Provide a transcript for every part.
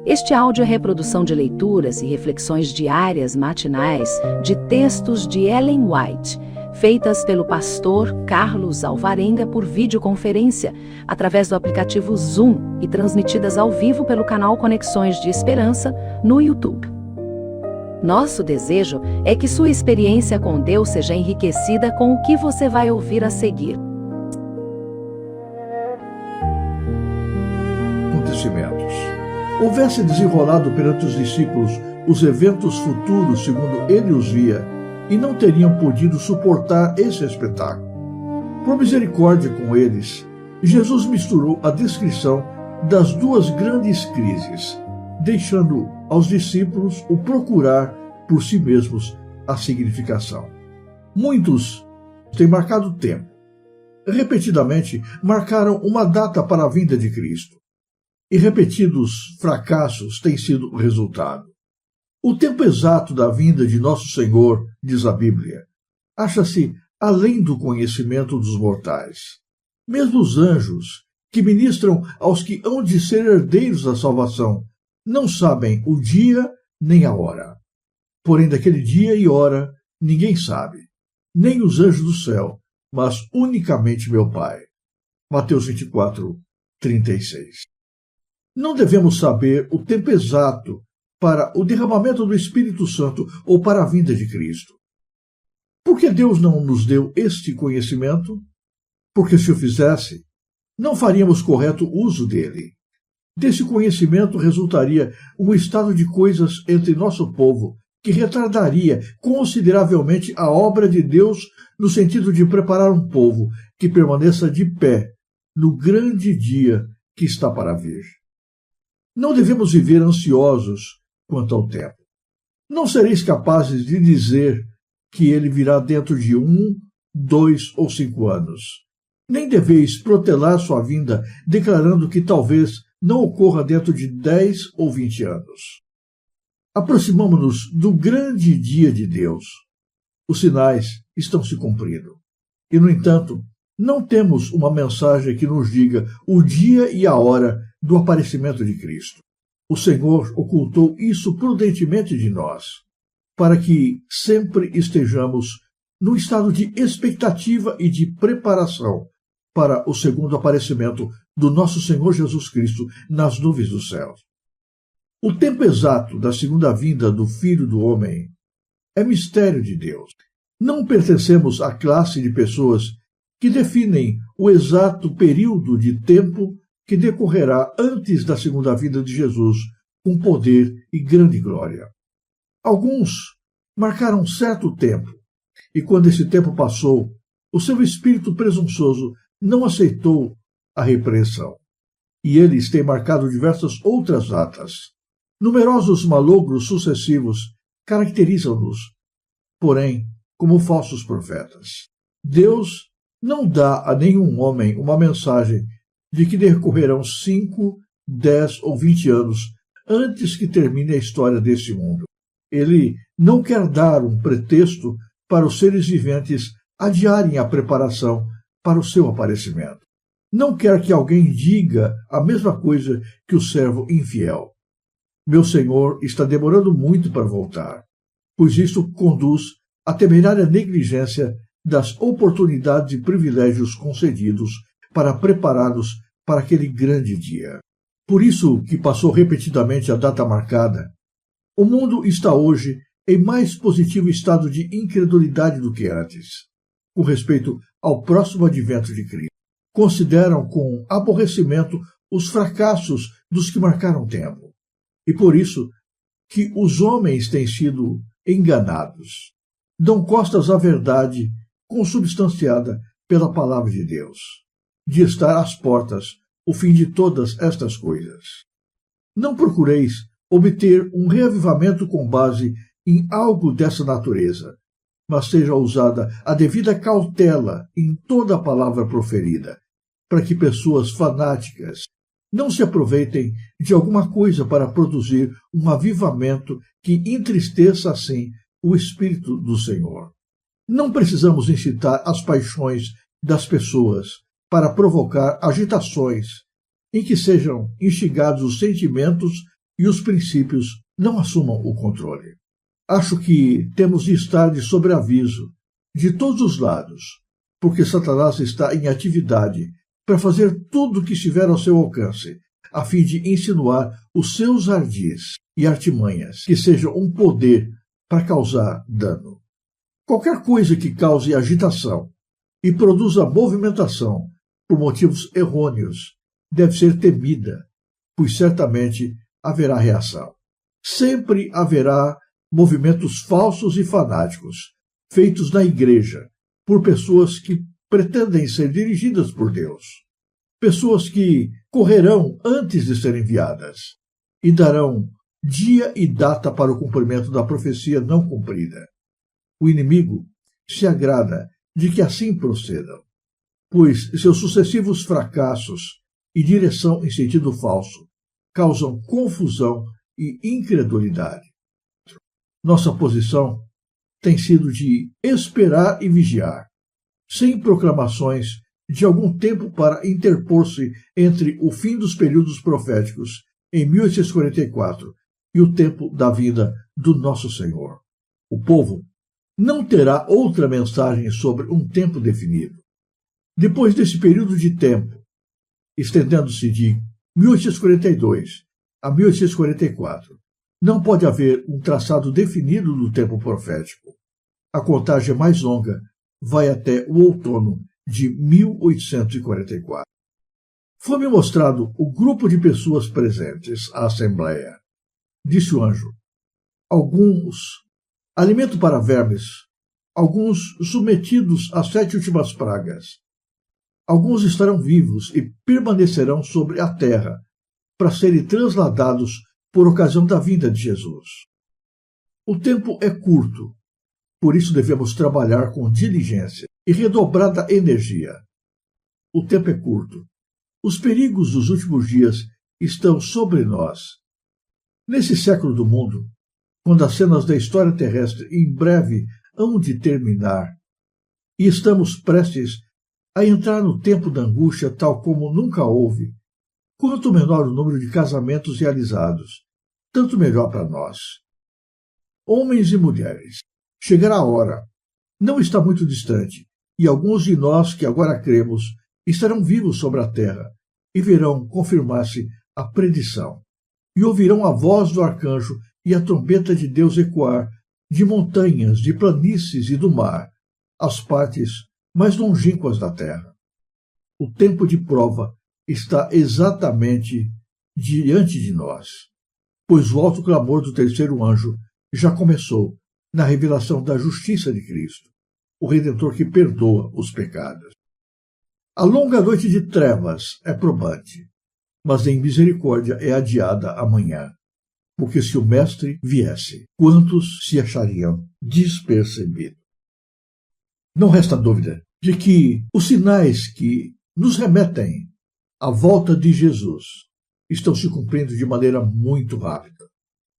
Este áudio é reprodução de leituras e reflexões diárias matinais de textos de Ellen White, feitas pelo pastor Carlos Alvarenga por videoconferência, através do aplicativo Zoom e transmitidas ao vivo pelo canal Conexões de Esperança no YouTube. Nosso desejo é que sua experiência com Deus seja enriquecida com o que você vai ouvir a seguir. Acontecimentos. Houvesse desenrolado perante os discípulos os eventos futuros segundo ele os via, e não teriam podido suportar esse espetáculo. Por misericórdia com eles, Jesus misturou a descrição das duas grandes crises, deixando aos discípulos o procurar por si mesmos a significação. Muitos têm marcado tempo. Repetidamente marcaram uma data para a vinda de Cristo. E repetidos fracassos têm sido o resultado. O tempo exato da vinda de Nosso Senhor, diz a Bíblia, acha-se além do conhecimento dos mortais. Mesmo os anjos, que ministram aos que hão de ser herdeiros da salvação, não sabem o dia nem a hora. Porém, daquele dia e hora, ninguém sabe, nem os anjos do céu, mas unicamente meu Pai. Mateus 24, 36. Não devemos saber o tempo exato para o derramamento do Espírito Santo ou para a vinda de Cristo. Por que Deus não nos deu este conhecimento? Porque se o fizesse, não faríamos correto uso dele. Desse conhecimento resultaria um estado de coisas entre nosso povo que retardaria consideravelmente a obra de Deus no sentido de preparar um povo que permaneça de pé no grande dia que está para vir. Não devemos viver ansiosos quanto ao tempo. Não sereis capazes de dizer que ele virá dentro de 1, 2 ou 5 anos. Nem deveis protelar sua vinda, declarando que talvez não ocorra dentro de 10 ou 20 anos. Aproximamo-nos do grande dia de Deus. Os sinais estão se cumprindo. E, no entanto, não temos uma mensagem que nos diga o dia e a hora do aparecimento de Cristo. O Senhor ocultou isso prudentemente de nós, para que sempre estejamos no estado de expectativa e de preparação para o segundo aparecimento do nosso Senhor Jesus Cristo nas nuvens do céu. O tempo exato da segunda vinda do Filho do Homem é mistério de Deus. Não pertencemos à classe de pessoas que definem o exato período de tempo que decorrerá antes da segunda vinda de Jesus, com poder e grande glória. Alguns marcaram certo tempo, e quando esse tempo passou, o seu espírito presunçoso não aceitou a repreensão. E eles têm marcado diversas outras datas. Numerosos malogros sucessivos caracterizam-nos, porém, como falsos profetas. Deus não dá a nenhum homem uma mensagem de que decorrerão 5, 10 ou 20 anos antes que termine a história deste mundo. Ele não quer dar um pretexto para os seres viventes adiarem a preparação para o seu aparecimento. Não quer que alguém diga a mesma coisa que o servo infiel. Meu Senhor está demorando muito para voltar, pois isto conduz à temerária negligência das oportunidades e privilégios concedidos para prepará-los para aquele grande dia. Por isso que passou repetidamente a data marcada, o mundo está hoje em mais positivo estado de incredulidade do que antes, com respeito ao próximo advento de Cristo. Consideram com aborrecimento os fracassos dos que marcaram tempo. E por isso que os homens têm sido enganados. Dão costas à verdade consubstanciada pela palavra de Deus, de estar às portas o fim de todas estas coisas. Não procureis obter um reavivamento com base em algo dessa natureza, mas seja usada a devida cautela em toda a palavra proferida, para que pessoas fanáticas não se aproveitem de alguma coisa para produzir um avivamento que entristeça assim o Espírito do Senhor. Não precisamos incitar as paixões das pessoas para provocar agitações em que sejam instigados os sentimentos e os princípios não assumam o controle. Acho que temos de estar de sobreaviso de todos os lados, porque Satanás está em atividade para fazer tudo o que estiver ao seu alcance, a fim de insinuar os seus ardis e artimanhas que sejam um poder para causar dano. Qualquer coisa que cause agitação e produza movimentação por motivos errôneos deve ser temida, pois certamente haverá reação. Sempre haverá movimentos falsos e fanáticos, feitos na igreja por pessoas que pretendem ser dirigidas por Deus. Pessoas que correrão antes de serem enviadas e darão dia e data para o cumprimento da profecia não cumprida. O inimigo se agrada de que assim procedam, pois seus sucessivos fracassos e direção em sentido falso causam confusão e incredulidade. Nossa posição tem sido de esperar e vigiar, sem proclamações de algum tempo para interpor-se entre o fim dos períodos proféticos em 1844 e o tempo da vinda do nosso Senhor. O povo não terá outra mensagem sobre um tempo definido. Depois desse período de tempo, estendendo-se de 1842 a 1844, não pode haver um traçado definido do tempo profético. A contagem mais longa vai até o outono de 1844. Foi-me mostrado o grupo de pessoas presentes à Assembleia. Disse o anjo: alguns alimento para vermes, alguns submetidos às 7 últimas pragas. Alguns estarão vivos e permanecerão sobre a terra para serem transladados por ocasião da vinda de Jesus. O tempo é curto, por isso devemos trabalhar com diligência e redobrada energia. O tempo é curto. Os perigos dos últimos dias estão sobre nós. Nesse século do mundo, quando as cenas da história terrestre em breve hão de terminar, e estamos prestes a entrar no tempo da angústia tal como nunca houve, quanto menor o número de casamentos realizados, tanto melhor para nós. Homens e mulheres, chegará a hora, não está muito distante, e alguns de nós que agora cremos estarão vivos sobre a terra e verão confirmar-se a predição, e ouvirão a voz do arcanjo e a trombeta de Deus ecoar de montanhas, de planícies e do mar, às partes mais longínquas da terra. O tempo de prova está exatamente diante de nós, pois o alto clamor do terceiro anjo já começou na revelação da justiça de Cristo, o Redentor que perdoa os pecados. A longa noite de trevas é probante, mas em misericórdia é adiada amanhã, porque se o Mestre viesse, quantos se achariam despercebidos? Não resta dúvida de que os sinais que nos remetem à volta de Jesus estão se cumprindo de maneira muito rápida.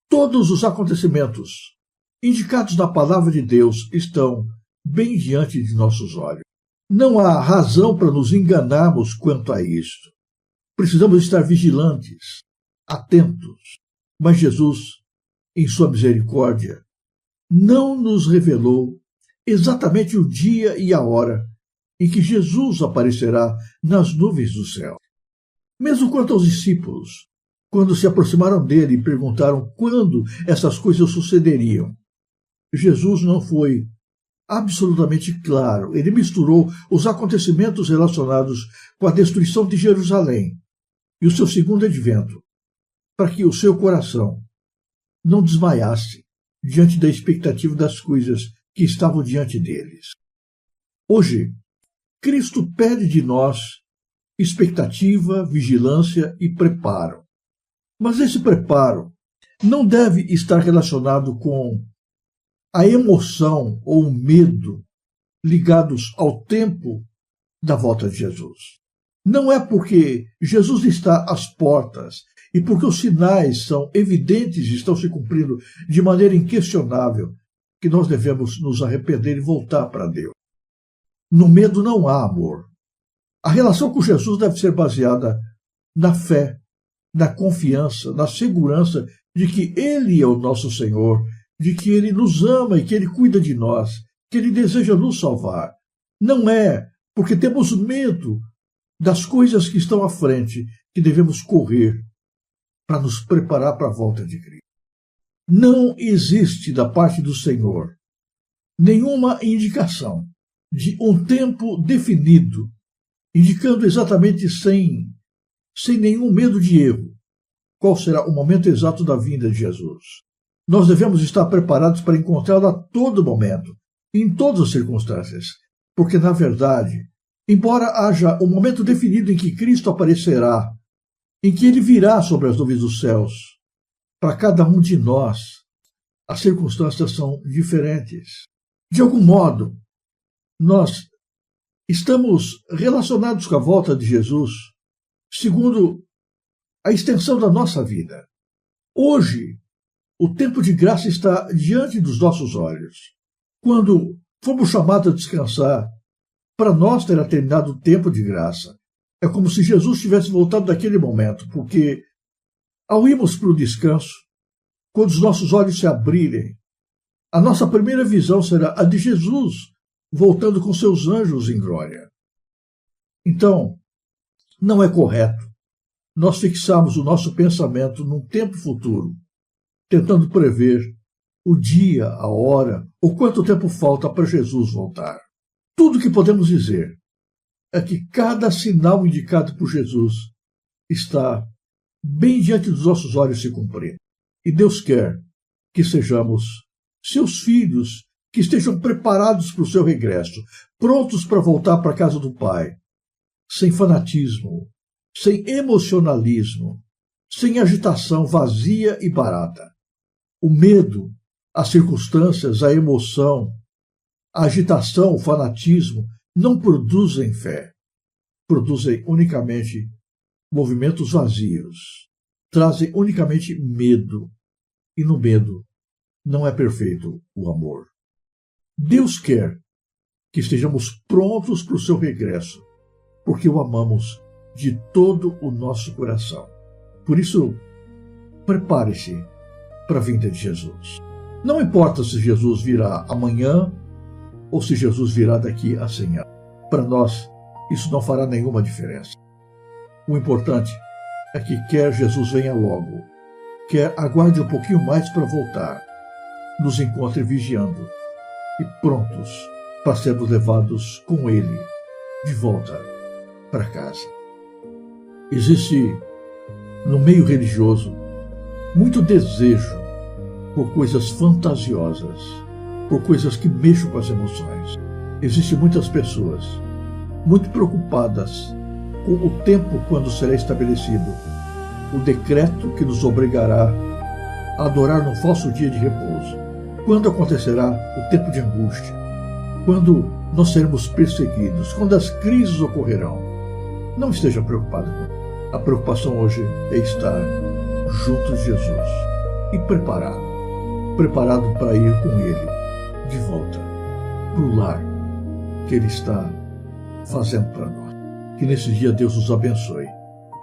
Todos os acontecimentos indicados na palavra de Deus estão bem diante de nossos olhos. Não há razão para nos enganarmos quanto a isto. Precisamos estar vigilantes, atentos, mas Jesus, em sua misericórdia, não nos revelou exatamente o dia e a hora em que Jesus aparecerá nas nuvens do céu. Mesmo quanto aos discípulos, quando se aproximaram dele e perguntaram quando essas coisas sucederiam, Jesus não foi absolutamente claro. Ele misturou os acontecimentos relacionados com a destruição de Jerusalém e o seu segundo advento, para que o seu coração não desmaiasse diante da expectativa das coisas que estavam diante deles. Hoje, Cristo pede de nós expectativa, vigilância e preparo. Mas esse preparo não deve estar relacionado com a emoção ou o medo ligados ao tempo da volta de Jesus. Não é porque Jesus está às portas e porque os sinais são evidentes e estão se cumprindo de maneira inquestionável que nós devemos nos arrepender e voltar para Deus. No medo não há amor. A relação com Jesus deve ser baseada na fé, na confiança, na segurança de que Ele é o nosso Senhor, de que Ele nos ama e que Ele cuida de nós, que Ele deseja nos salvar. Não é porque temos medo das coisas que estão à frente que devemos correr para nos preparar para a volta de Cristo. Não existe da parte do Senhor nenhuma indicação de um tempo definido, indicando exatamente sem nenhum medo de erro qual será o momento exato da vinda de Jesus. Nós devemos estar preparados para encontrá-lo a todo momento, em todas as circunstâncias, porque, na verdade, embora haja um momento definido em que Cristo aparecerá, em que Ele virá sobre as nuvens dos céus, para cada um de nós, as circunstâncias são diferentes. De algum modo, nós estamos relacionados com a volta de Jesus segundo a extensão da nossa vida. Hoje, o tempo de graça está diante dos nossos olhos. Quando fomos chamados a descansar, para nós terá terminado o tempo de graça. É como se Jesus tivesse voltado daquele momento, porque ao irmos para o descanso, quando os nossos olhos se abrirem, a nossa primeira visão será a de Jesus voltando com seus anjos em glória. Então, não é correto nós fixarmos o nosso pensamento num tempo futuro, tentando prever o dia, a hora ou quanto tempo falta para Jesus voltar. Tudo o que podemos dizer é que cada sinal indicado por Jesus está bem diante dos nossos olhos se cumprindo. E Deus quer que sejamos seus filhos, que estejam preparados para o seu regresso, prontos para voltar para a casa do Pai, sem fanatismo, sem emocionalismo, sem agitação vazia e barata. O medo, as circunstâncias, a emoção, a agitação, o fanatismo não produzem fé, produzem unicamente movimentos vazios, trazem unicamente medo, e no medo não é perfeito o amor. Deus quer que estejamos prontos para o seu regresso, porque o amamos de todo o nosso coração. Por isso, prepare-se para a vinda de Jesus. Não importa se Jesus virá amanhã ou se Jesus virá daqui a 100 anos. Para nós, isso não fará nenhuma diferença. O importante é que quer Jesus venha logo, quer aguarde um pouquinho mais para voltar, nos encontre vigiando e prontos para sermos levados com Ele de volta para casa. Existe, no meio religioso, muito desejo por coisas fantasiosas, por coisas que mexam com as emoções. Existem muitas pessoas muito preocupadas com o tempo quando será estabelecido o decreto que nos obrigará a adorar num falso dia de repouso. Quando acontecerá o tempo de angústia? Quando nós seremos perseguidos? Quando as crises ocorrerão? Não esteja preocupado com isso. A preocupação hoje é estar junto de Jesus e preparado para ir com Ele de volta para o lar que Ele está fazendo para nós. Que nesse dia Deus nos abençoe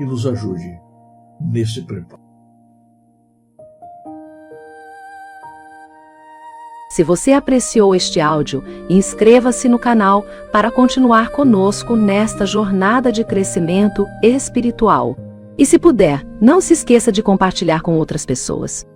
e nos ajude nesse preparo. Se você apreciou este áudio, inscreva-se no canal para continuar conosco nesta jornada de crescimento espiritual. E se puder, não se esqueça de compartilhar com outras pessoas.